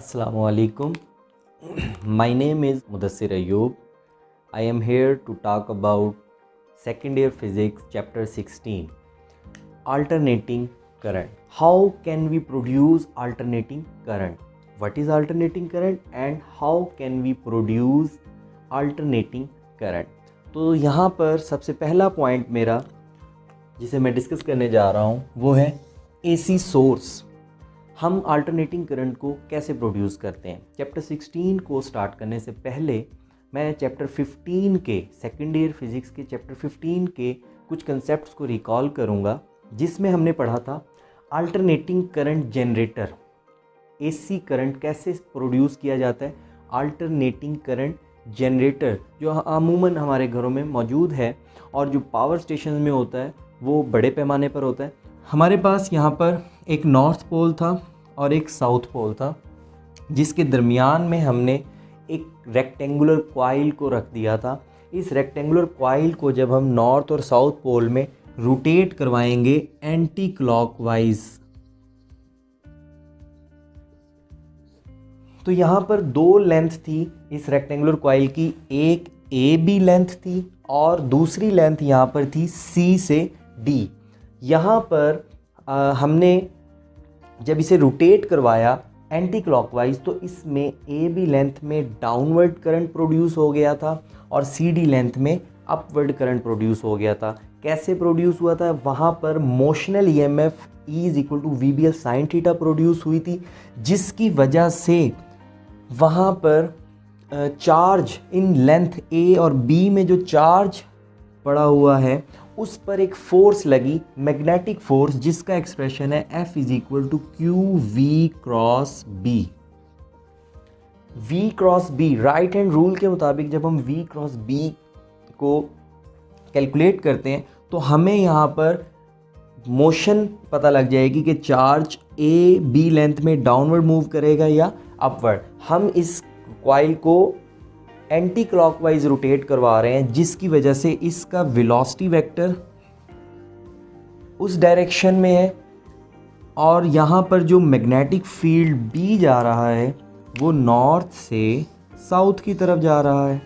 Assalamu alaikum. My name is Mudassir Ayub. I am here to talk about second year physics chapter 16, alternating current. How can we produce alternating current? What is alternating current and how can we produce alternating current? तो यहाँ पर सबसे पहला point मेरा जिसे मैं discuss करने जा रहा हूँ वो है AC सोर्स। हम अल्टरनेटिंग करंट को कैसे प्रोड्यूस करते हैं। चैप्टर 16 को स्टार्ट करने से पहले मैं चैप्टर 15 के सेकेंड ईयर फिज़िक्स के चैप्टर 15 के कुछ कंसेप्ट्स को रिकॉल करूंगा, जिसमें हमने पढ़ा था alternating current generator. AC current कैसे प्रोड्यूस किया जाता है। अल्टरनेटिंग करंट जनरेटर जो अमूमन हमारे घरों में मौजूद है और जो पावर स्टेशन में होता है वो बड़े पैमाने पर होता है। हमारे पास यहाँ पर एक नॉर्थ पोल था और एक साउथ पोल था, जिसके दरमियान में हमने एक रेक्टेंगुलर कॉइल को रख दिया था। इस रेक्टेंगुलर कॉइल को जब हम नॉर्थ और साउथ पोल में रोटेट करवाएंगे एंटी क्लॉकवाइज, तो यहाँ पर दो लेंथ थी इस रेक्टेंगुलर कॉइल की, एक ए बी लेंथ थी और दूसरी लेंथ यहाँ पर थी सी से डी। यहाँ पर हमने जब इसे रोटेट करवाया एंटी क्लॉकवाइज तो इसमें ए बी लेंथ में डाउनवर्ड करंट प्रोड्यूस हो गया था और सी डी लेंथ में अपवर्ड करंट प्रोड्यूस हो गया था। कैसे प्रोड्यूस हुआ था, वहाँ पर motional EMF E is equal to V B L sine theta produce हुई थी, जिसकी वजह से वहाँ पर चार्ज इन लेंथ ए और बी में जो चार्ज पड़ा हुआ है उस पर एक फोर्स लगी, मैग्नेटिक फोर्स, जिसका एक्सप्रेशन है F is equal to Q V cross B. V cross B, right hand rule के मुताबिक जब हम V क्रॉस बी को कैलकुलेट करते हैं तो हमें यहाँ पर मोशन पता लग जाएगी कि चार्ज ए बी लेंथ में डाउनवर्ड मूव करेगा या अपवर्ड। हम इस कॉइल को एंटी क्लॉकवाइज रोटेट करवा रहे हैं, जिसकी वजह से इसका वेलोसिटी वेक्टर उस डायरेक्शन में है और यहाँ पर जो मैग्नेटिक फील्ड बी जा रहा है वो नॉर्थ से साउथ की तरफ जा रहा है।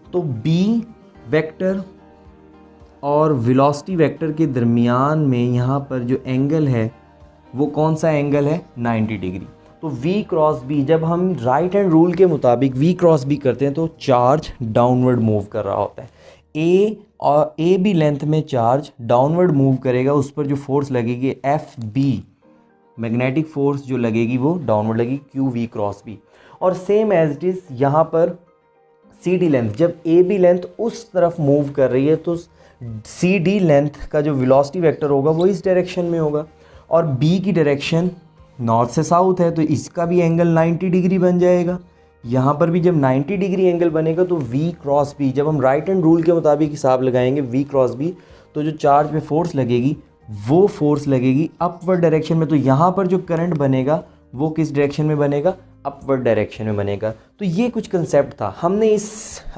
तो बी वेक्टर और वेलोसिटी वेक्टर के दरमियान में यहाँ पर जो एंगल है वो कौन सा एंगल है, 90 डिग्री। तो V क्रॉस बी, जब हम राइट हैंड रूल के मुताबिक V क्रॉस बी करते हैं तो चार्ज डाउनवर्ड मूव कर रहा होता है। A और ए बी लेंथ में चार्ज डाउनवर्ड मूव करेगा, उस पर जो फोर्स लगेगी एफ बी, मैग्नेटिक फोर्स जो लगेगी वो डाउनवर्ड लगेगी क्यू वी क्रॉस बी। और सेम एज इट इज़ यहाँ पर सी डी लेंथ, जब ए बी लेंथ उस तरफ मूव कर रही है तो सी डी लेंथ का जो वेलोसिटी वेक्टर होगा वो इस डायरेक्शन में होगा और बी की डायरेक्शन नॉर्थ से साउथ है, तो इसका भी एंगल 90 डिग्री बन जाएगा। यहाँ पर भी जब 90 डिग्री एंगल बनेगा तो V क्रॉस बी, जब हम राइट हैंड रूल के मुताबिक हिसाब लगाएंगे V क्रॉस बी, तो जो चार्ज पे फोर्स लगेगी वो फोर्स लगेगी अपवर्ड डायरेक्शन में। तो यहाँ पर जो करंट बनेगा वो किस डायरेक्शन में बनेगा, अपवर्ड डायरेक्शन में बनेगा। तो ये कुछ कंसेप्ट था। हमने इस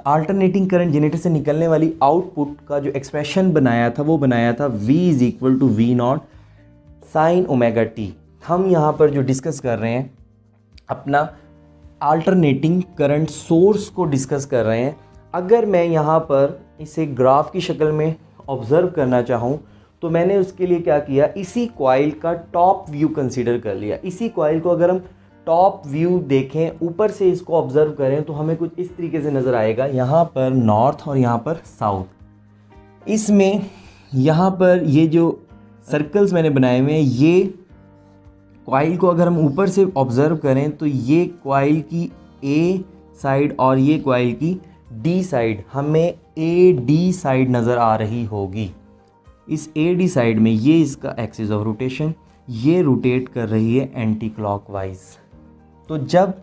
अल्टरनेटिंग करंट जनरेटर से निकलने वाली आउटपुट का जो एक्सप्रेशन बनाया था वो बनाया था V is equal to V naught sine omega T. हम यहाँ पर जो डिस्कस कर रहे हैं अपना अल्टरनेटिंग करंट सोर्स को डिस्कस कर रहे हैं। अगर मैं यहाँ पर इसे ग्राफ की शक्ल में ऑब्ज़र्व करना चाहूँ तो मैंने उसके लिए क्या किया, इसी कॉइल का टॉप व्यू कंसीडर कर लिया। इसी कॉइल को अगर हम टॉप व्यू देखें, ऊपर से इसको ऑब्ज़र्व करें तो हमें कुछ इस तरीके से नज़र आएगा। यहाँ पर नॉर्थ और यहाँ पर साउथ। इसमें यहाँ पर ये जो सर्कल्स मैंने बनाए हुए हैं, ये कॉइल को अगर हम ऊपर से ऑब्ज़र्व करें तो ये कॉइल की ए साइड और ये कॉइल की डी साइड, हमें ए डी साइड नज़र आ रही होगी। इस ए डी साइड में ये इसका एक्सिस ऑफ रोटेशन, ये रोटेट कर रही है एंटी क्लॉकवाइज। तो जब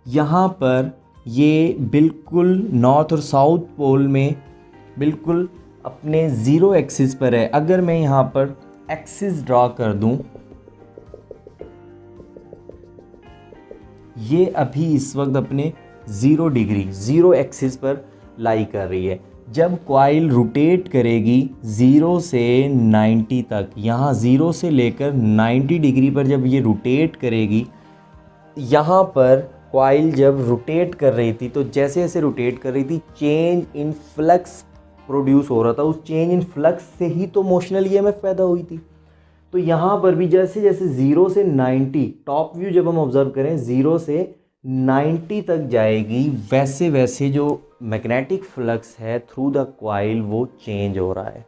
यहाँ पर ये बिल्कुल नॉर्थ और साउथ पोल में बिल्कुल अपने ज़ीरो एक्सिस पर है, अगर मैं यहाँ पर एक्सिस ड्रा कर दूँ, ये अभी इस वक्त अपने 0 डिग्री ज़ीरो एक्सिस पर लाई कर रही है। जब कॉइल रोटेट करेगी 0 से 90 तक, यहाँ 0 से लेकर 90 डिग्री पर जब ये रोटेट करेगी यहाँ पर कॉइल जब रोटेट कर रही थी तो जैसे जैसे रोटेट कर रही थी चेंज इन फ्लक्स प्रोड्यूस हो रहा था। उस चेंज इन फ्लक्स से ही तो मोशनल ईएमएफ पैदा हुई थी। तो यहाँ पर भी जैसे जैसे 0 से 90, टॉप व्यू जब हम ऑब्जर्व करें 0 से 90 तक जाएगी, वैसे वैसे जो मैग्नेटिक फ्लक्स है थ्रू द कॉइल वो चेंज हो रहा है।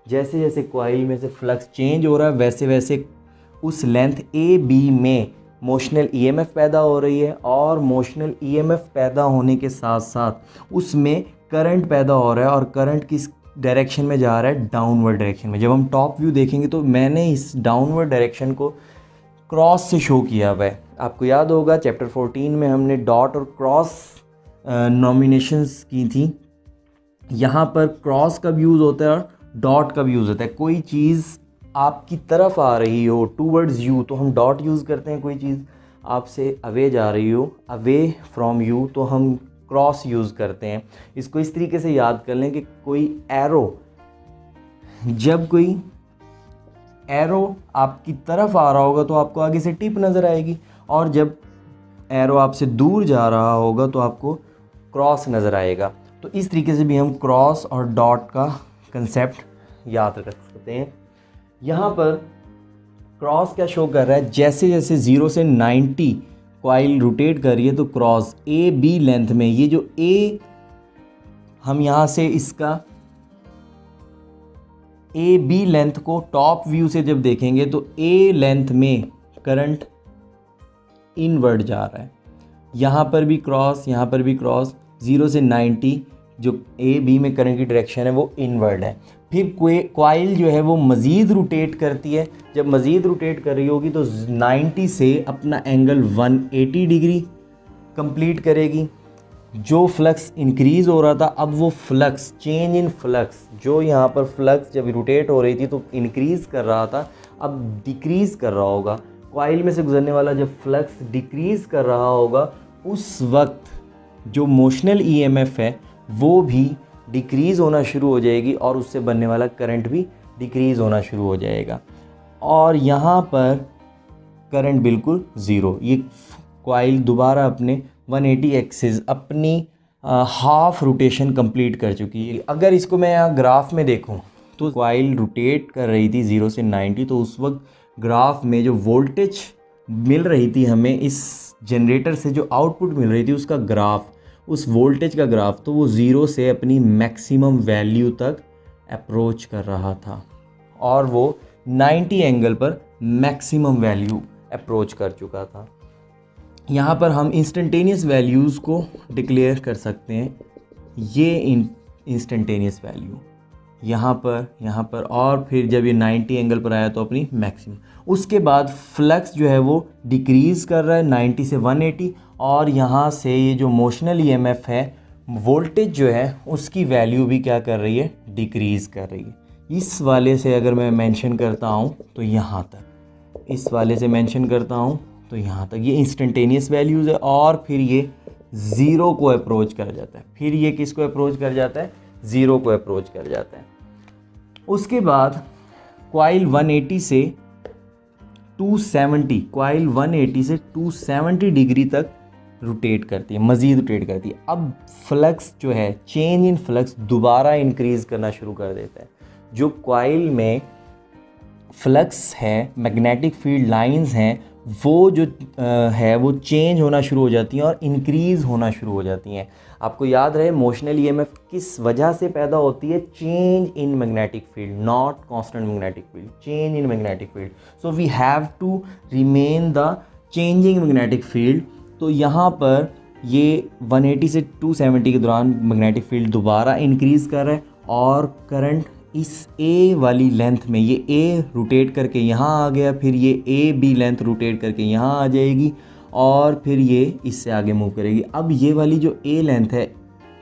जैसे जैसे कॉइल में से फ्लक्स चेंज हो रहा है वैसे वैसे उस लेंथ ए बी में मोशनल ईएमएफ पैदा हो रही है, और मोशनल ईएमएफ पैदा होने के साथ साथ उसमें करंट पैदा हो रहा है। और करंट किस डायरेक्शन में जा रहा है? डाउनवर्ड डायरेक्शन में। जब हम टॉप व्यू देखेंगे तो मैंने इस डाउनवर्ड डायरेक्शन को क्रॉस से शो किया हुआ है। आपको याद होगा चैप्टर 14 में हमने डॉट और क्रॉस नॉमिनेशंस की थी। यहाँ पर क्रॉस कब यूज़ होता है और डॉट कब यूज़ होता है? कोई चीज़ आपकी तरफ आ रही हो टूवर्ड्स यू तो हम डॉट यूज़ करते हैं, कोई चीज़ आपसे अवे जा रही हो अवे फ्रॉम यू तो हम क्रॉस यूज़ करते हैं। इसको इस तरीके से याद कर लें कि कोई एरो, जब कोई एरो आपकी तरफ आ रहा होगा तो आपको आगे से टिप नज़र आएगी, और जब एरो आपसे दूर जा रहा होगा तो आपको क्रॉस नज़र आएगा। तो इस तरीके से भी हम क्रॉस और डॉट का कंसेप्ट याद रख सकते हैं। यहाँ पर क्रॉस क्या शो कर रहा है? जैसे जैसे 0 से 90 कॉइल रोटेट कर रही है तो क्रॉस ए बी लेंथ में, ये जो ए हम यहाँ से इसका ए बी लेंथ को टॉप व्यू से जब देखेंगे तो ए लेंथ में करंट इनवर्ड जा रहा है। यहाँ पर भी क्रॉस, यहाँ पर भी क्रॉस। 0 से 90 जो ए बी में करंट की डायरेक्शन है वो इनवर्ड है। फिर कॉइल जो है वो मज़ीद रोटेट करती है। जब मज़ीद रोटेट कर रही होगी तो 90 से अपना एंगल 180 डिग्री कंप्लीट करेगी। जो फ्लक्स इंक्रीज़ हो रहा था अब वो फ्लक्स, चेंज इन फ्लक्स, जो यहाँ पर फ्लक्स जब रोटेट हो रही थी तो इंक्रीज़ कर रहा था अब डिक्रीज़ कर रहा होगा। कॉइल में से गुजरने वाला जब फ्लक्स डिक्रीज़ कर रहा होगा उस वक्त जो मोशनल ईएमएफ है वो भी डिक्रीज़ होना शुरू हो जाएगी और उससे बनने वाला करंट भी डिक्रीज़ होना शुरू हो जाएगा। और यहाँ पर करंट बिल्कुल ज़ीरो। ये कॉइल दोबारा अपने 180 एक्सिस अपनी हाफ रोटेशन कंप्लीट कर चुकी है। अगर इसको मैं यहाँ ग्राफ में देखूँ तो कॉइल रोटेट कर रही थी 0 से 90, तो उस वक्त ग्राफ में जो वोल्टेज मिल रही थी हमें इस जनरेटर से, जो आउटपुट मिल रही थी उसका ग्राफ, उस वोल्टेज का ग्राफ, तो वो 0 से अपनी मैक्सिमम वैल्यू तक अप्रोच कर रहा था और वो 90 एंगल पर मैक्सिमम वैल्यू अप्रोच कर चुका था। यहाँ पर हम इंस्टेंटेनियस वैल्यूज़ को डिक्लेयर कर सकते हैं। ये इंस्टेंटेनियस वैल्यू यहाँ पर और फिर जब ये 90 एंगल पर आया तो अपनी मैक्सिमम। उसके बाद फ्लक्स जो है वो डिक्रीज़ कर रहा है 90 से 180, और यहाँ से ये जो मोशनल ईएमएफ है, वोल्टेज जो है उसकी वैल्यू भी क्या कर रही है? डिक्रीज़ कर रही है। इस वाले से अगर मैं मेंशन करता हूँ तो यहाँ तक, इस वाले से मेंशन करता हूँ तो यहाँ तक, ये इंस्टेंटेनियस वैल्यूज़ है। और फिर ये ज़ीरो को अप्रोच कर जाता है। फिर ये किसको अप्रोच कर जाता है? ज़ीरो को अप्रोच कर जाता है। उसके बाद कॉइल 180 से 270, कॉइल 180 से 270 डिग्री तक रोटेट करती है, मज़ीद रोटेट करती है। अब फ्लक्स जो है, चेंज इन फ्लक्स दोबारा इंक्रीज़ करना शुरू कर देता है। जो कॉइल में फ्लक्स है, मैग्नेटिक फील्ड लाइंस हैं, वो जो है वो चेंज होना शुरू हो जाती हैं और इंक्रीज़ होना शुरू हो जाती हैं। आपको याद रहे मोशनल ईएमएफ किस वजह से पैदा होती है? Change in magnetic field, not constant magnetic field, change in magnetic field. So we have to remain the changing magnetic field. तो यहाँ पर ये 180 से 270 के दौरान मैग्नेटिक फील्ड दोबारा इंक्रीज़ कर रहा है और करंट इस ए वाली लेंथ में, ये ए रोटेट करके यहाँ आ गया, फिर ये ए बी लेंथ रोटेट करके यहाँ आ जाएगी और फिर ये इससे आगे मूव करेगी। अब ये वाली जो ए लेंथ है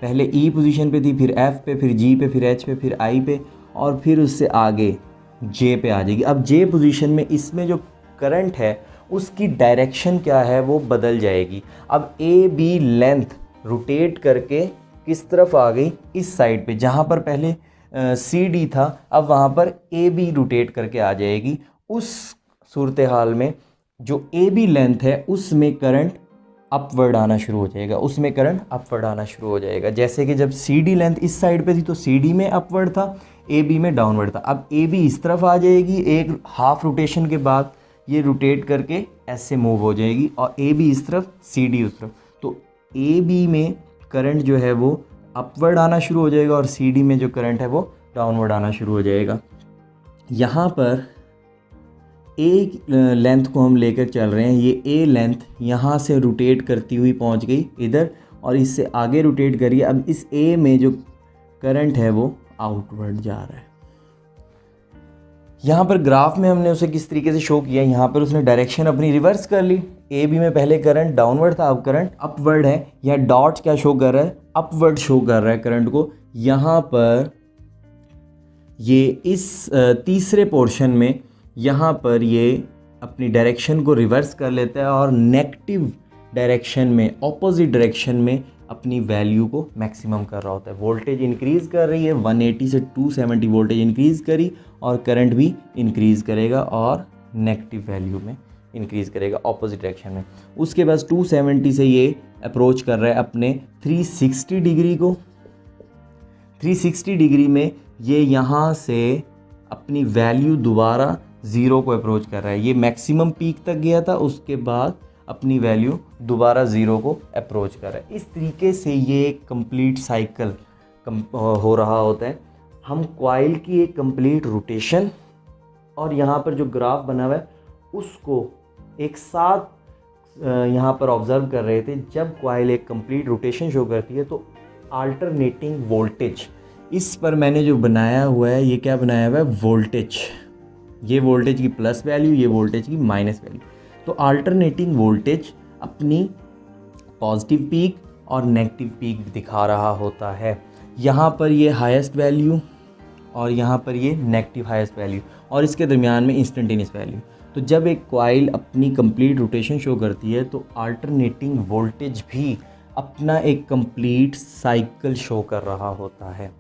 पहले ई पोजीशन पे थी, फिर एफ पे, फिर जी पे, फिर एच पे, फिर आई पे और फिर उससे आगे जे पे आ जाएगी। अब जे पोजीशन में इसमें जो करंट है उसकी डायरेक्शन क्या है वो बदल जाएगी। अब ए बी लेंथ रोटेट करके किस तरफ आ गई? इस साइड पे, जहाँ पर पहले सी डी था अब वहाँ पर ए बी रोटेट करके आ जाएगी। उस सूरत हाल में जो ए बी लेंथ है उसमें करंट अपवर्ड आना शुरू हो जाएगा, उसमें करंट अपवर्ड आना शुरू हो जाएगा। जैसे कि जब सी डी लेंथ इस साइड पे थी तो सी डी में अपवर्ड था, ए बी में डाउनवर्ड था। अब ए बी इस तरफ आ जाएगी, एक हाफ रोटेशन के बाद ये रोटेट करके ऐसे मूव हो जाएगी, और ए बी इस तरफ, सी डी उस तरफ। तो ए बी में करंट जो है वो अपवर्ड आना शुरू हो जाएगा और सी डी में जो करंट है वो डाउनवर्ड आना शुरू हो जाएगा। यहाँ पर ए लेंथ को हम लेकर चल रहे हैं, ये ए लेंथ यहाँ से रोटेट करती हुई पहुँच गई इधर और इससे आगे रोटेट करिए। अब इस ए में जो करंट है वो आउटवर्ड जा रहा है। यहाँ पर ग्राफ में हमने उसे किस तरीके से शो किया, यहाँ पर उसने डायरेक्शन अपनी रिवर्स कर ली। ए बी में पहले करंट डाउनवर्ड था, अब करंट अपवर्ड है। यह डॉट क्या शो कर रहा है, अपवर्ड शो कर रहा है करंट को। यहाँ पर ये इस तीसरे पोर्शन में यहाँ पर ये अपनी डायरेक्शन को रिवर्स कर लेता है और नेगेटिव डायरेक्शन में, ऑपोजिट डायरेक्शन में अपनी वैल्यू को मैक्सिमम कर रहा होता है। वोल्टेज इंक्रीज़ कर रही है, 180 से 270 वोल्टेज इंक्रीज़ करी और करंट भी इंक्रीज़ करेगा और नेगेटिव वैल्यू में इंक्रीज़ करेगा ऑपोजिट डायरेक्शन में। उसके बाद 270 से ये अप्रोच कर रहा है अपने 360 डिग्री को। 360 डिग्री में ये यहाँ से अपनी वैल्यू दोबारा ज़ीरो को अप्रोच कर रहा है। ये मैक्सिमम पीक तक गया था, उसके बाद अपनी वैल्यू दोबारा ज़ीरो को अप्रोच कर रहा है। इस तरीके से ये एक कंप्लीट साइकिल हो रहा होता है। हम कॉइल की एक कंप्लीट रोटेशन और यहाँ पर जो ग्राफ बना हुआ है उसको एक साथ यहाँ पर ऑब्ज़र्व कर रहे थे। जब कॉइल एक कंप्लीट रोटेशन शो करती है तो अल्टरनेटिंग वोल्टेज, इस पर मैंने जो बनाया हुआ है, ये क्या बनाया हुआ है, वोल्टेज। ये वोल्टेज की प्लस वैल्यू, ये वोल्टेज की माइनस वैल्यू। तो अल्टरनेटिंग वोल्टेज अपनी पॉजिटिव पीक और नेगेटिव पीक दिखा रहा होता है। यहाँ पर ये हाईएस्ट वैल्यू और यहाँ पर ये नेगेटिव हाईएस्ट वैल्यू और इसके दरमियान में इंस्टेंटेनियस वैल्यू। तो जब एक कॉइल अपनी कंप्लीट रोटेशन शो करती है तो अल्टरनेटिंग वोल्टेज भी अपना एक कंप्लीट साइकिल शो कर रहा होता है।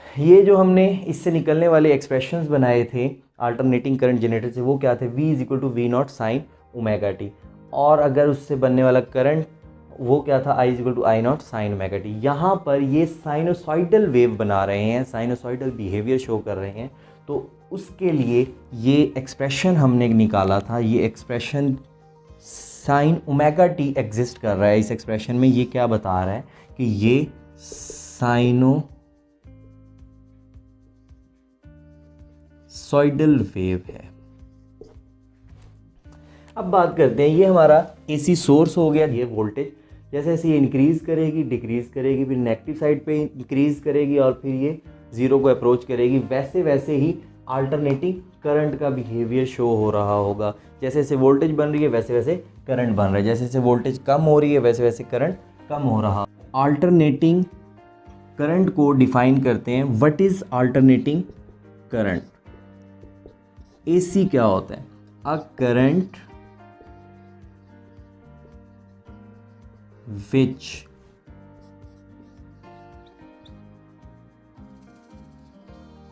ये जो हमने इससे निकलने वाले एक्सप्रेशंस बनाए थे अल्टरनेटिंग करंट जनरेटर से, वो क्या थे, V = V0 sin omega T. और अगर उससे बनने वाला करंट वो क्या था, I = I0 sin omega T. यहाँ पर ये साइनोसॉइडल वेव बना रहे हैं, साइनोसॉइडल बिहेवियर शो कर रहे हैं। तो उसके लिए ये एक्सप्रेशन हमने निकाला था। ये expression sign omega T exist कर रहा है। इस एक्सप्रेशन में ये क्या बता रहा है कि ये साइनोसॉइडल वेव है। अब बात करते हैं, ये हमारा एसी सोर्स हो गया। ये वोल्टेज जैसे जैसे ये इंक्रीज़ करेगी, डिक्रीज़ करेगी, फिर नेगेटिव साइड पे इंक्रीज़ करेगी और फिर ये ज़ीरो को अप्रोच करेगी। वैसे वैसे ही अल्टरनेटिंग करंट का बिहेवियर शो हो रहा होगा। जैसे जैसे वोल्टेज बन रही है वैसे वैसे करंट बन रहा है, जैसे जैसे वोल्टेज कम हो रही है वैसे वैसे करंट कम हो रहा। अल्टरनेटिंग करंट को डिफाइन करते हैं। What is alternating current? AC क्या होता है? A current which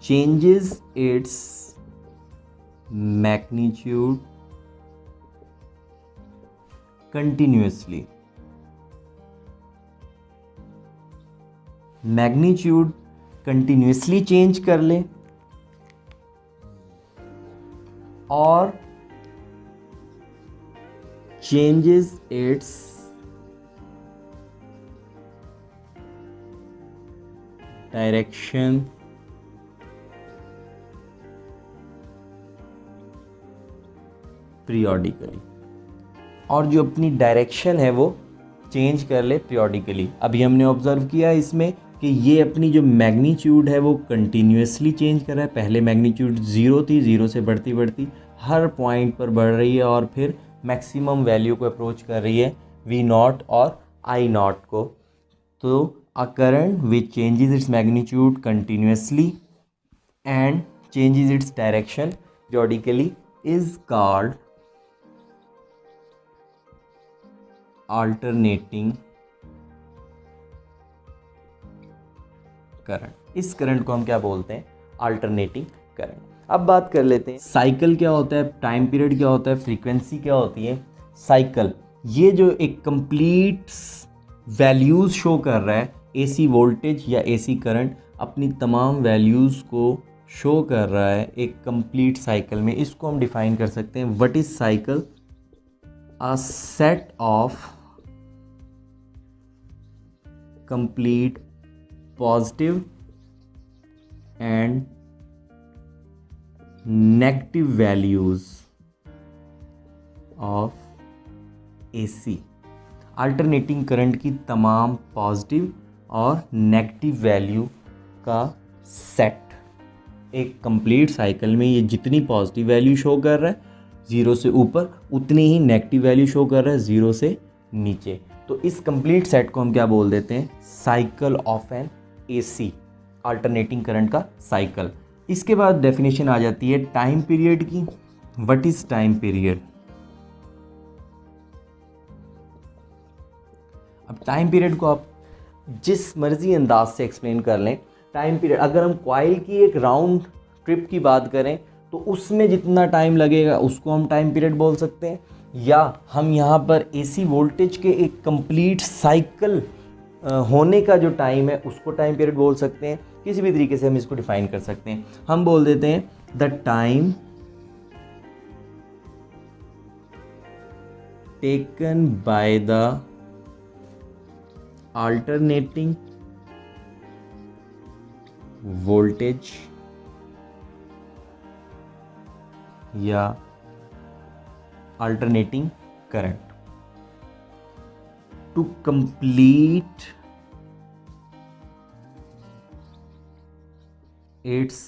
changes its magnitude continuously. Magnitude continuously change कर ले और changes its डायरेक्शन पीरियोडिकली, और जो अपनी डायरेक्शन है वो चेंज कर ले पीरियोडिकली। अभी हमने ऑब्जर्व किया इसमें कि ये अपनी जो मैग्नीट्यूड है वो कंटिन्यूसली चेंज कर रहा है। पहले मैग्नीट्यूड ज़ीरो थी, ज़ीरो से बढ़ती बढ़ती हर पॉइंट पर बढ़ रही है और फिर मैक्सिमम वैल्यू को अप्रोच कर रही है V0 और I0 को। तो a current which changes its magnitude continuously and changes its direction periodically is called alternating current. इस करंट को हम क्या बोलते हैं? Alternating current. अब बात कर लेते हैं साइकिल क्या होता है, टाइम पीरियड क्या होता है, फ्रीक्वेंसी क्या होती है। साइकिल ये जो एक कंप्लीट वैल्यूज़ शो कर रहा है, एसी वोल्टेज या एसी करंट अपनी तमाम वैल्यूज़ को शो कर रहा है एक कंप्लीट साइकिल में। इसको हम डिफाइन कर सकते हैं, what is cycle, a set of complete positive and negative values of AC. Alternating current की तमाम पॉजिटिव और नेगेटिव वैल्यू का सेट। एक कंप्लीट साइकिल में ये जितनी पॉजिटिव वैल्यू शो कर रहा है 0 से ऊपर, उतनी ही नेगेटिव वैल्यू शो कर रहा है 0 से नीचे। तो इस कंप्लीट सेट को हम क्या बोल देते हैं, cycle of N AC, alternating current का साइकिल। इसके बाद डेफिनेशन आ जाती है टाइम पीरियड की। What is time period. अब टाइम पीरियड को आप जिस मर्जी अंदाज से एक्सप्लेन कर लें। टाइम पीरियड, अगर हम कॉइल की एक राउंड ट्रिप की बात करें तो उसमें जितना टाइम लगेगा उसको हम टाइम पीरियड बोल सकते हैं, या हम यहाँ पर एसी वोल्टेज के एक कंप्लीट साइकिल होने का जो टाइम है उसको टाइम पीरियड बोल सकते हैं। किसी भी तरीके से हम इसको डिफाइन कर सकते हैं। हम बोल देते हैं the time taken by the alternating voltage या alternating current to complete its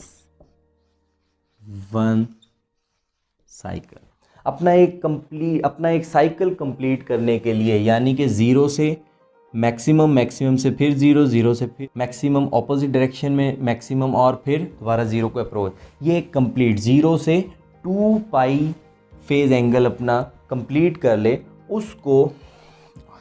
one cycle. अपना एक साइकिल कंप्लीट करने के लिए, यानी कि 0 से मैक्सिमम, मैक्सिमम से फिर 0, 0 से फिर मैक्सिमम, ऑपोजिट डायरेक्शन में मैक्सिमम और फिर दोबारा 0 को अप्रोच। ये एक कंप्लीट 0 से 2 पाई फेज एंगल अपना कंप्लीट कर ले, उसको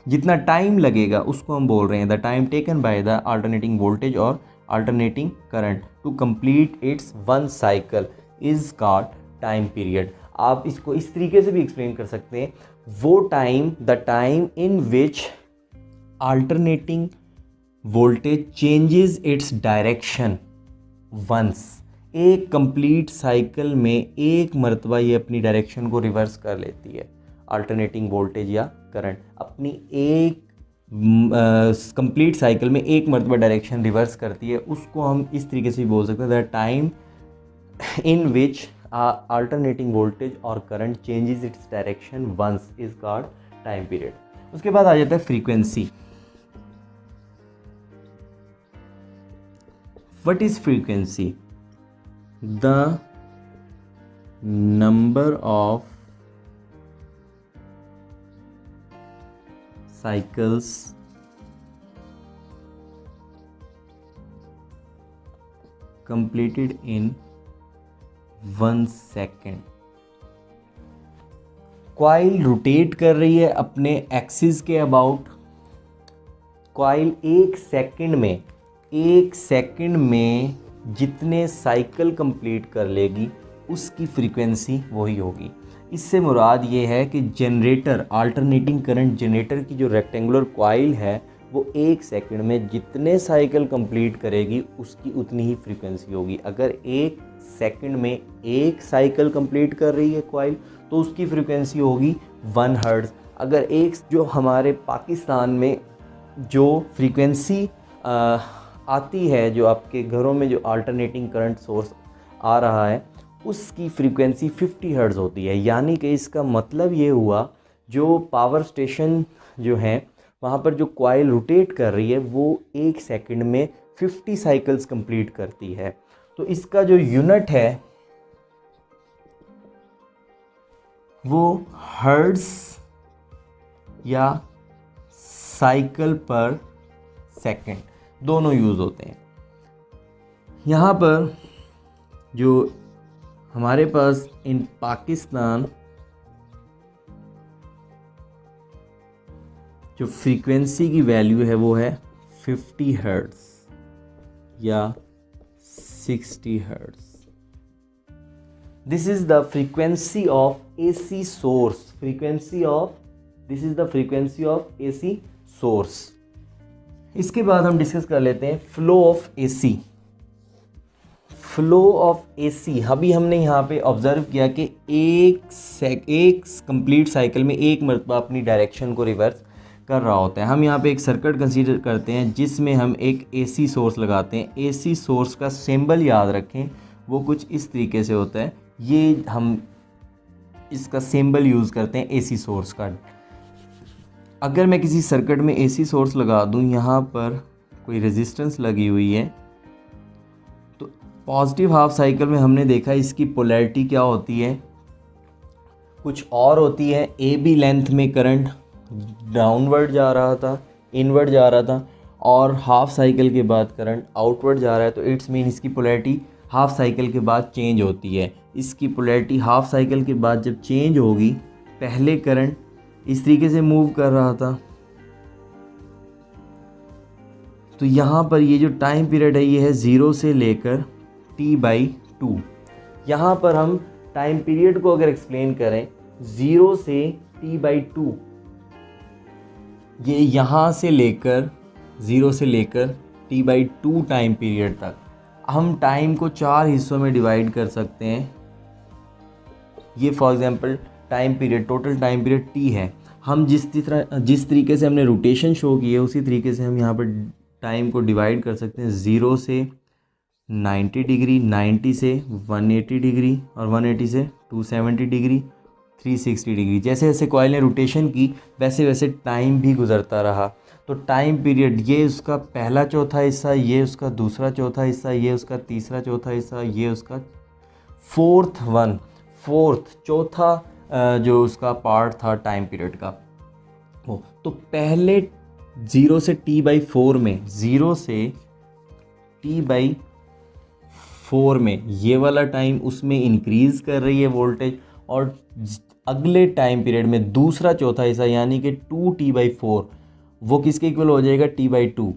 जितना टाइम लगेगा उसको हम बोल रहे हैं the time taken by the alternating voltage और alternating current to complete its one cycle is called time period. आप इसको इस तरीके से भी एक्सप्लेन कर सकते हैं, वो time, the time in which alternating voltage changes its direction once. एक कंप्लीट साइकिल में एक मरतबा ये अपनी डायरेक्शन को रिवर्स कर लेती है। अल्टरनेटिंग वोल्टेज या करंट अपनी एक कंप्लीट साइकिल में एक मरतबा डायरेक्शन रिवर्स करती है, उसको हम इस तरीके से भी बोल सकते हैं the time in which alternating voltage और current changes its direction once is called time period. उसके बाद आ जाता है frequency. What is frequency, the number of cycles completed in 1 second। Coil rotate कर रही है अपने एक्सिस के अबाउट। कॉइल एक सेकंड में जितने साइकिल कंप्लीट कर लेगी उसकी फ्रीक्वेंसी वही होगी। इससे मुराद ये है कि जनरेटर, अल्टरनेटिंग करंट जनरेटर की जो रेक्टेंगुलर कॉइल है वो एक सेकंड में जितने साइकिल कंप्लीट करेगी उसकी उतनी ही फ्रीक्वेंसी होगी। अगर एक सेकंड में एक साइकिल कंप्लीट कर रही है कॉइल तो उसकी फ्रीक्वेंसी होगी 1 हर्ट्ज़। अगर एक जो हमारे पाकिस्तान में जो फ्रीक्वेंसी आती है, जो आपके घरों में जो अल्टरनेटिंग करंट सोर्स आ रहा है उसकी फ्रीक्वेंसी 50 हर्ट्ज़ होती है। यानी कि इसका मतलब ये हुआ जो पावर स्टेशन जो हैं वहाँ पर जो कॉइल रोटेट कर रही है वो एक सेकंड में 50 साइकिल्स कंप्लीट करती है। तो इसका जो यूनिट है वो हर्ट्ज़ या साइकिल पर सेकंड दोनों यूज़ होते हैं। यहाँ पर जो हमारे पास इन पाकिस्तान जो फ्रीक्वेंसी की वैल्यू है वो है 50 हर्ट्ज़ या 60 hertz. This is the frequency of AC source, this is the frequency of AC source. इसके बाद हम डिस्कस कर लेते हैं flow of AC। Flow of AC अभी हमने यहाँ पे ऑब्जर्व किया कि एक कंप्लीट साइकिल में एक मरतबा अपनी डायरेक्शन को रिवर्स कर रहा होता है। हम यहाँ पे एक सर्किट कंसीडर करते हैं जिसमें हम एक AC सोर्स लगाते हैं। AC सोर्स का सिंबल याद रखें, वो कुछ इस तरीके से होता है। ये हम इसका सिंबल यूज़ करते हैं AC सोर्स का। अगर मैं किसी सर्किट में AC सोर्स लगा दूँ, यहाँ पर कोई रेजिस्टेंस लगी हुई है, तो पॉजिटिव हाफ साइकिल में हमने देखा इसकी पोलैरिटी क्या होती है, कुछ और होती है। AB लेंथ में करंट डाउनवर्ड जा रहा था, इनवर्ड जा रहा था, और हाफ साइकिल के बाद करंट आउटवर्ड जा रहा है, तो इट्स मीन इसकी पोलैरिटी हाफ साइकिल के बाद चेंज होती है। इसकी पोलैरिटी हाफ साइकिल के बाद जब चेंज होगी, पहले करंट इस तरीके से मूव कर रहा था, तो यहाँ पर ये जो टाइम पीरियड है ये है 0 से लेकर T/2। यहाँ पर हम टाइम पीरियड को अगर एक्सप्लेन करें 0 से T/2, ये यहाँ से लेकर 0 से लेकर T/2 टाइम पीरियड तक हम टाइम को 4 हिस्सों में डिवाइड कर सकते हैं। ये for example time period, total time period T है। हम जिस तरीके से हमने रोटेशन शो की है उसी तरीके से हम यहाँ पर टाइम को डिवाइड कर सकते हैं। 0 से 90 डिग्री, 90 से 180 डिग्री, और 180 से 270 डिग्री, 360 डिग्री। जैसे जैसे कॉइल ने रोटेशन की वैसे वैसे टाइम भी गुजरता रहा। तो टाइम पीरियड, ये उसका पहला चौथा हिस्सा, ये उसका दूसरा चौथा हिस्सा, ये उसका तीसरा चौथा हिस्सा, ये उसका चौथा जो उसका पार्ट था टाइम पीरियड का। तो पहले 0 से T/4 में, 0 से T/4 में ये वाला टाइम उसमें इंक्रीज़ कर रही है वोल्टेज, और अगले टाइम पीरियड में दूसरा चौथा हिस्सा यानी कि 2T/4 वो किसके इक्वल हो जाएगा, T/2।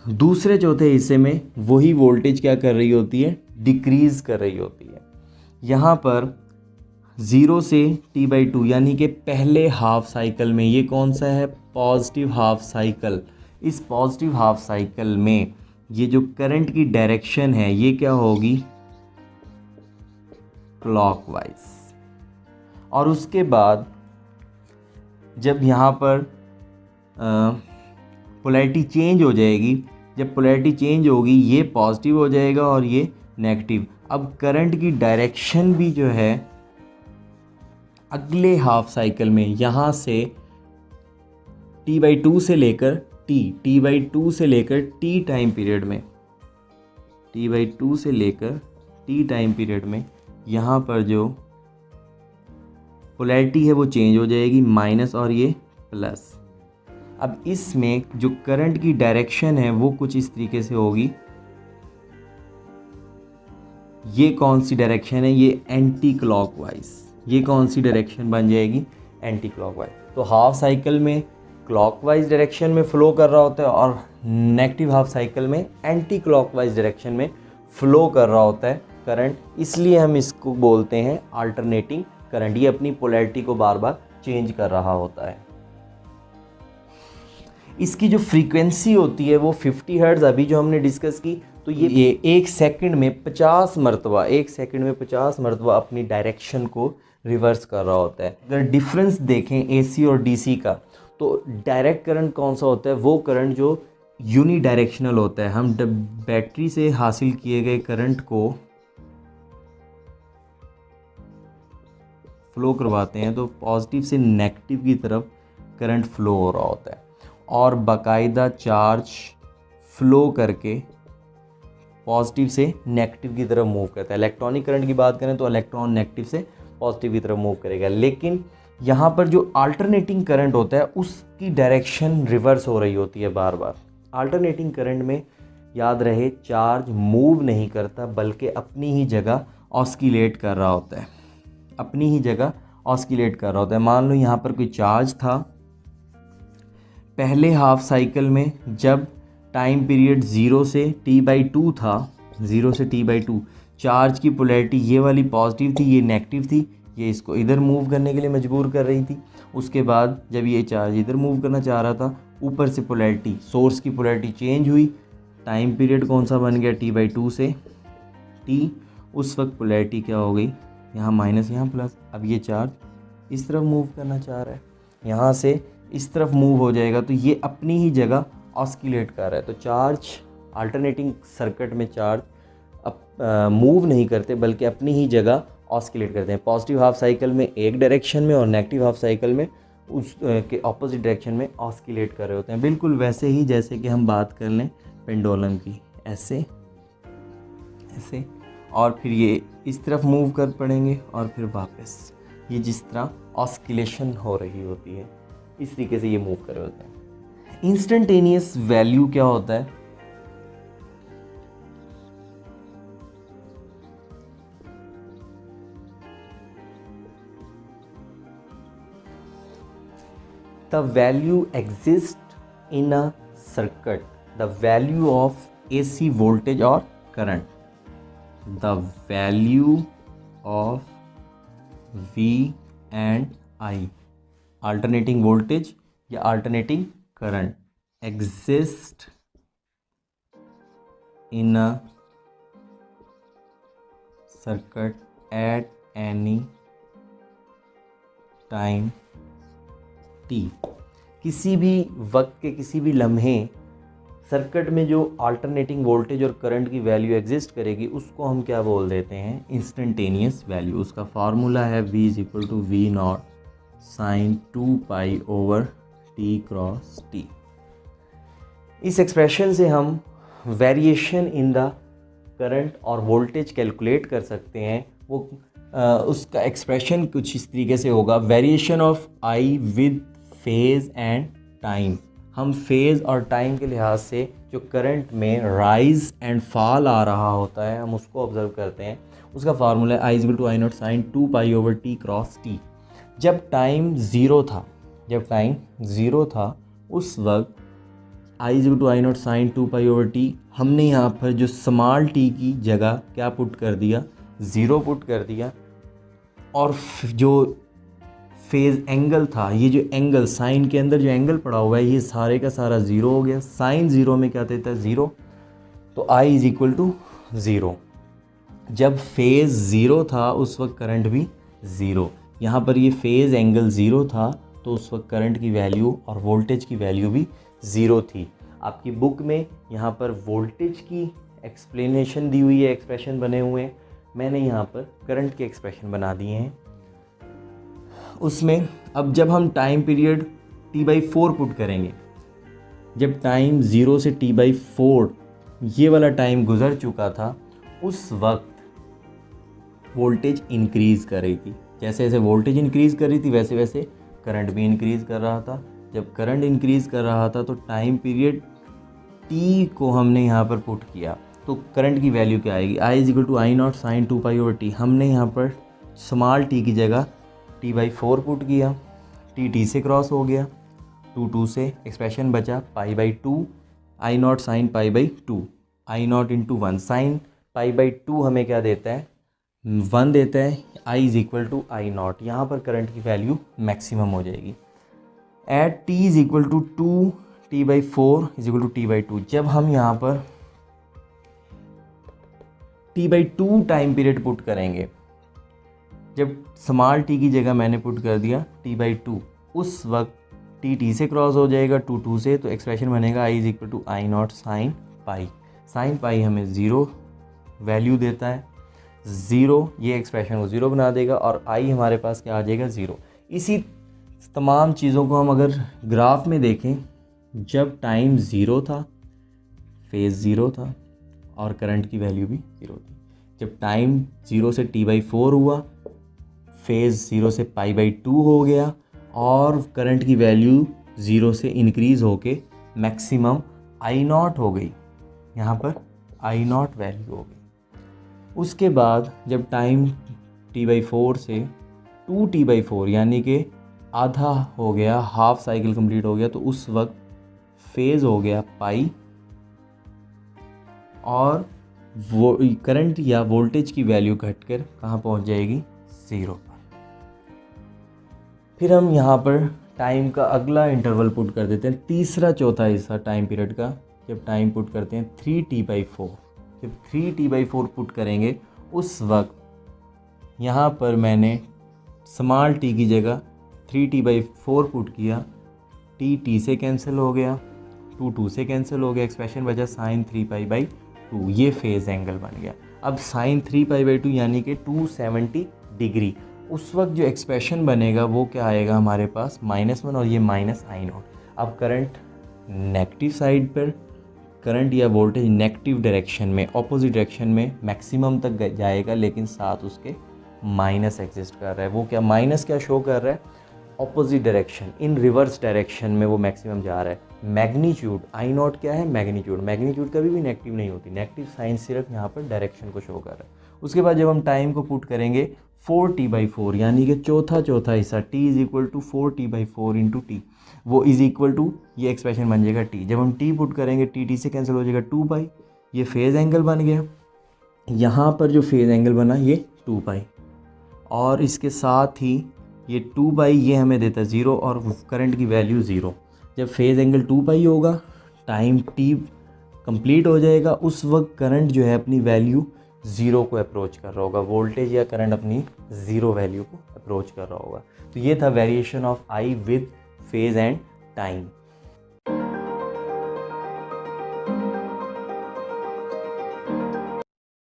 दूसरे चौथे हिस्से में वही वोल्टेज क्या कर रही होती है, डिक्रीज़ कर रही होती है। यहाँ पर 0 से T/2 यानी कि पहले हाफ साइकिल में, ये कौन सा है, पॉजिटिव हाफ साइकिल। इस पॉजिटिव हाफ साइकिल में ये जो करंट की डायरेक्शन है ये क्या होगी, क्लॉकवाइज। और उसके बाद जब यहाँ पर पोलैरिटी चेंज हो जाएगी, जब पोलैरिटी चेंज होगी ये पॉजिटिव हो जाएगा और ये नेगेटिव। अब करंट की डायरेक्शन भी जो है अगले हाफ साइकिल में यहाँ से T/2 से लेकर T/2 से लेकर T टाइम पीरियड में, T/2 से लेकर T टाइम पीरियड में यहाँ पर जो पोलैरिटी है वो चेंज हो जाएगी, माइनस और ये प्लस। अब इसमें जो करंट की डायरेक्शन है वो कुछ इस तरीके से होगी। ये कौन सी डायरेक्शन है, ये एंटी क्लॉकवाइज। ये कौन सी डायरेक्शन बन जाएगी, एंटी क्लॉकवाइज। तो हाफ साइकिल में क्लॉकवाइज डायरेक्शन में फ़्लो कर रहा होता है और नेगेटिव हाफ साइकिल में एंटी क्लॉकवाइज डायरेक्शन में फ़्लो कर रहा होता है करंट। इसलिए हम इसको बोलते हैं अल्टरनेटिंग करंट। ये अपनी पोलैरिटी को बार बार चेंज कर रहा होता है। इसकी जो फ्रीक्वेंसी होती है वो 50 हर्ट्ज़ अभी जो हमने डिस्कस की। तो ये एक सेकंड में 50 मरतबा अपनी डायरेक्शन को रिवर्स कर रहा होता है। अगर डिफरेंस देखें AC और DC का, तो डायरेक्ट करंट कौन सा होता है, वो करंट जो यूनी डायरेक्शनल होता है। हम बैटरी से हासिल किए गए करंट को फ्लो करवाते हैं तो पॉजिटिव से नेगेटिव की तरफ करंट फ्लो हो रहा होता है, और बाकायदा चार्ज फ्लो करके पॉजिटिव से नेगेटिव की तरफ मूव करता है। इलेक्ट्रॉनिक करंट की बात करें तो इलेक्ट्रॉन नेगेटिव से पॉजिटिव की तरफ मूव करेगा। लेकिन यहाँ पर जो अल्टरनेटिंग करंट होता है उसकी डायरेक्शन रिवर्स हो रही होती है बार बार। अल्टरनेटिंग करंट में याद रहे चार्ज मूव नहीं करता बल्कि अपनी ही जगह ऑस्किलेट कर रहा होता है, अपनी ही जगह ऑस्किलेट कर रहा होता है। मान लो यहाँ पर कोई चार्ज था पहले हाफ साइकिल में, जब टाइम पीरियड 0 से T/2 था, 0 से T/2 चार्ज की पोलैरिटी ये वाली पॉजिटिव थी, ये नेगेटिव थी, ये इसको इधर मूव करने के लिए मजबूर कर रही थी। उसके बाद जब ये चार्ज इधर मूव करना चाह रहा था, ऊपर से पोलैरिटी, सोर्स की पोलैरिटी चेंज हुई, टाइम पीरियड कौन सा बन गया, t/2 से t, उस वक्त पोलैरिटी क्या हो गई, यहाँ माइनस यहाँ प्लस। अब ये चार्ज इस तरफ मूव करना चाह रहा है, यहाँ से इस तरफ मूव हो जाएगा, तो ये अपनी ही जगह ऑस्किलेट कर रहा है। तो चार्ज अल्टरनेटिंग सर्किट में चार्ज मूव नहीं करते बल्कि अपनी ही जगह ऑस्किलेट करते हैं। पॉजिटिव हाफ साइकिल में एक डायरेक्शन में और नेगेटिव हाफ साइकिल में उस के ऑपोजिट डायरेक्शन में ऑस्किलेट कर रहे होते हैं। बिल्कुल वैसे ही जैसे कि हम बात कर लें पेंडुलम की, ऐसे ऐसे, और फिर ये इस तरफ मूव कर पड़ेंगे और फिर वापस, ये जिस तरह ऑस्किलेशन हो रही होती है इस तरीके से ये मूव कर रहे होते हैं। इंस्टेंटेनियस वैल्यू क्या होता है, the value exists in a circuit, the value of AC voltage or current, the value of V and I, alternating voltage या alternating current, exist in a circuit at any time t, किसी भी वक्त के किसी भी लम्हे circuit में जो अल्टरनेटिंग वोल्टेज और करंट की वैल्यू एग्जिस्ट करेगी उसको हम क्या बोल देते हैं, इंस्टेंटेनियस वैल्यू। उसका फार्मूला है v = v0 sin 2π/t cross t। इस एक्सप्रेशन से हम वेरिएशन इन द करंट और वोल्टेज कैलकुलेट कर सकते हैं। वो उसका एक्सप्रेशन कुछ इस तरीके से होगा, variation of I with phase and time. हम फेज़ और टाइम के लिहाज से जो करंट में राइज एंड फॉल आ रहा होता है हम उसको ऑब्ज़र्व करते हैं। उसका फार्मूला है I = I0 sin 2π/t cross t। जब टाइम ज़ीरो था उस वक्त I = I0 sin 2π/t, हमने यहाँ पर जो स्मॉल t की जगह क्या पुट कर दिया, ज़ीरो पुट कर दिया, और जो फेज़ एंगल था, ये जो एंगल साइन के अंदर जो एंगल पड़ा हुआ है ये सारे का सारा ज़ीरो हो गया। साइन ज़ीरो में क्या देता है, ज़ीरो, तो I = 0। जब फेज़ ज़ीरो था उस वक्त करंट भी ज़ीरो। यहाँ पर ये फेज़ एंगल ज़ीरो था तो उस वक्त करंट की वैल्यू और वोल्टेज की वैल्यू भी ज़ीरो थी। आपकी बुक में यहाँ पर वोल्टेज की एक्सप्लेनेशन दी हुई है, एक्सप्रेशन बने हुए हैं, मैंने यहाँ पर करंट के एक्सप्रेशन बना दिए हैं। उसमें अब जब हम टाइम पीरियड t/4 पुट करेंगे, जब टाइम 0 से t/4 ये वाला टाइम गुज़र चुका था, उस वक्त वोल्टेज इंक्रीज़ करेगी। जैसे जैसे वोल्टेज इंक्रीज़ कर रही थी वैसे वैसे करंट भी इंक्रीज़ कर रहा था। जब करंट इंक्रीज़ कर रहा था तो टाइम पीरियड t को हमने यहाँ पर पुट किया, तो करंट की वैल्यू क्या आएगी, I = I0 sin 2π/t। हमने यहाँ पर स्मॉल t की जगह t/4 पुट किया, t से क्रॉस हो गया, 2 से एक्सप्रेशन बचा π/2, I0 sin π/2, I0 × 1 sin π/2 हमें क्या देता है, 1 देता है। I = I0, यहाँ पर करंट की वैल्यू मैक्सिमम हो जाएगी। At t = 2, t/4 = t/2। जब हम यहाँ पर t/2 टाइम पीरियड पुट करेंगे, जब स्मॉल t की जगह मैंने पुट कर दिया t/2, उस वक्त t से क्रॉस हो जाएगा 2 से, तो एक्सप्रेशन बनेगा I = I0 sin π। sin π हमें ज़ीरो वैल्यू देता है, ज़ीरो ये एक्सप्रेशन को ज़ीरो बना देगा और I हमारे पास क्या आ जाएगा, ज़ीरो। इसी तमाम चीज़ों को हम अगर ग्राफ में देखें, जब टाइम ज़ीरो था, फेज़ ज़ीरो था और करंट की वैल्यू भी ज़ीरो थी। जब टाइम 0 से t/4 हुआ, फेज़ 0 से π/2 हो गया और करंट की वैल्यू 0 से इंक्रीज़ होके मैक्सिमम I0 हो गई, यहाँ पर I0 वैल्यू हो गई। उसके बाद जब टाइम t/4 से 2t/4 यानी कि आधा हो गया, हाफ साइकिल कंप्लीट हो गया, तो उस वक्त फेज़ हो गया पाई और वो करंट या वोल्टेज की वैल्यू घटकर कहाँ पहुँच जाएगी, 0 पर। फिर हम यहाँ पर टाइम का अगला इंटरवल पुट कर देते हैं, तीसरा चौथा हिस्सा टाइम पीरियड का। जब टाइम पुट करते हैं 3t/4, जब 3t/4 पुट करेंगे उस वक्त यहाँ पर मैंने स्मॉल t की जगह 3t/4 पुट किया, t से कैंसिल हो गया, 2 से कैंसिल हो गया, एक्सप्रेशन बचा sin 3π/2, ये फेज़ एंगल बन गया। अब sin 3π/2 यानी कि 270 डिग्री। उस वक्त जो एक्सप्रेशन बनेगा वो क्या आएगा हमारे पास, -1 और ये -I0। अब करंट नेगेटिव साइड पर, करंट या वोल्टेज नेगेटिव डायरेक्शन में, ऑपोजिट डायरेक्शन में मैक्सिमम तक जाएगा, लेकिन साथ उसके माइनस एग्जिस्ट कर रहा है। वो क्या माइनस क्या शो कर रहा है, ऑपोजिट डायरेक्शन, इन रिवर्स डायरेक्शन में वो मैक्सिमम जा रहा है। मैग्नीट्यूड I0 क्या है, मैग्नीट्यूड, मैग्नीट्यूड कभी भी नेगेटिव नहीं होती, नेगेटिव साइन सिर्फ यहाँ पर डायरेक्शन को शो कर रहा है। उसके बाद जब हम टाइम को पुट करेंगे 4t/4 यानी कि चौथा हिस्सा, t is equal to 4t/4 into T, वो इज इक्वल टू ये एक्सप्रेशन बन जाएगा t। जब हम t पुट करेंगे t से कैंसिल हो जाएगा 2π, ये फेज़ एंगल बन गया। यहाँ पर जो फेज़ एंगल बना ये 2π, और इसके साथ ही ये 2π ये हमें देता है 0 और करंट की वैल्यू 0। जब फेज़ एंगल 2π होगा, टाइम t कंप्लीट हो जाएगा, उस वक्त करंट जो है अपनी वैल्यू 0 को अप्रोच कर रहा होगा, वोल्टेज या करंट अपनी 0 वैल्यू को अप्रोच कर रहा होगा। तो ये था variation of I with phase and time.